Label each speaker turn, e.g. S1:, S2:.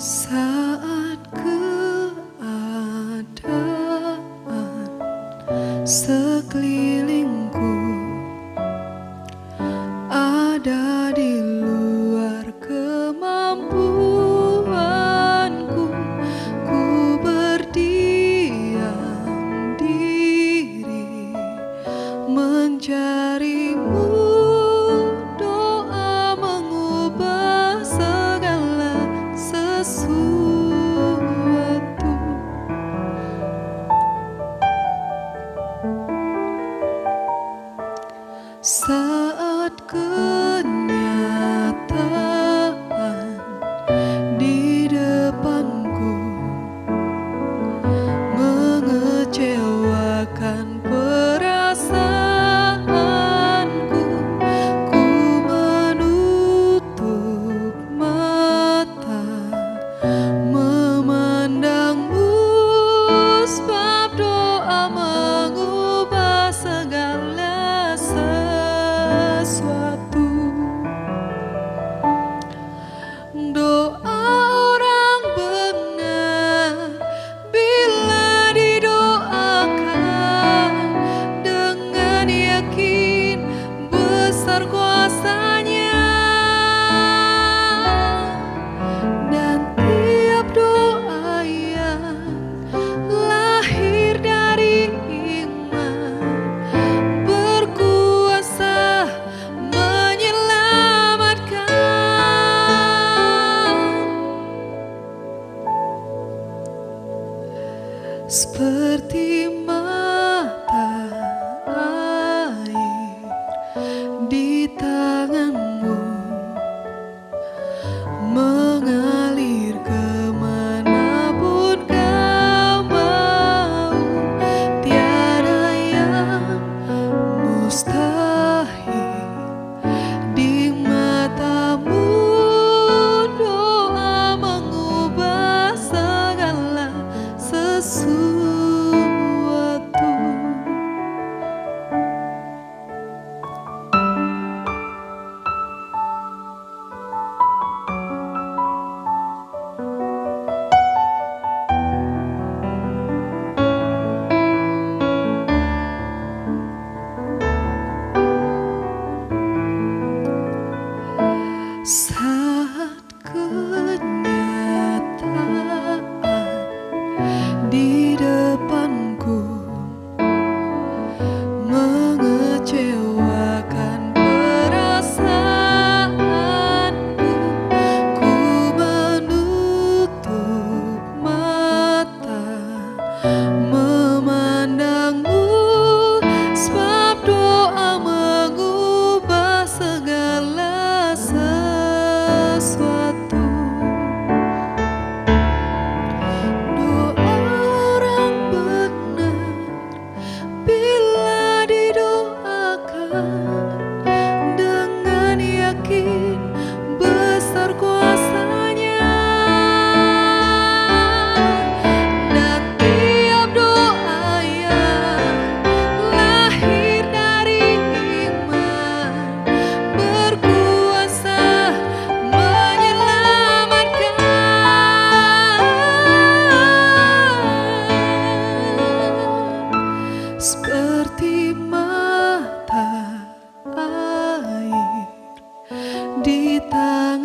S1: Saat keadaan sekelilingku ada di luar kemampuanku, ku berdiam diri mencarimu. Doa mengubah segala sesuatu. Saat kenyataan di depanku mengecewakan perasaanku, ku menutup mata memandangmu, sebab doa mengubah segala sesuatu. Doa orang benar bila didoakan dengan yakin besar kuasanya, dan tiap doa yang lahir dari iman berkuasa seperti mata air di tanganmu, mengalir kemanapun kau mau. Tiada yang mustahil di matamu. Doa mengubah segala sesuatu. Saat kenyataan di depanku mengecewakan perasaanku, ku menutup mata memandangmu, sebab doa mengubah segala sesuatu. Doa orang benar bila didoakan dengan yakin besar kuasanya, dan tiap doa yang lahir dari iman berkuasa menyelamatkan. Seperti mata air di tangan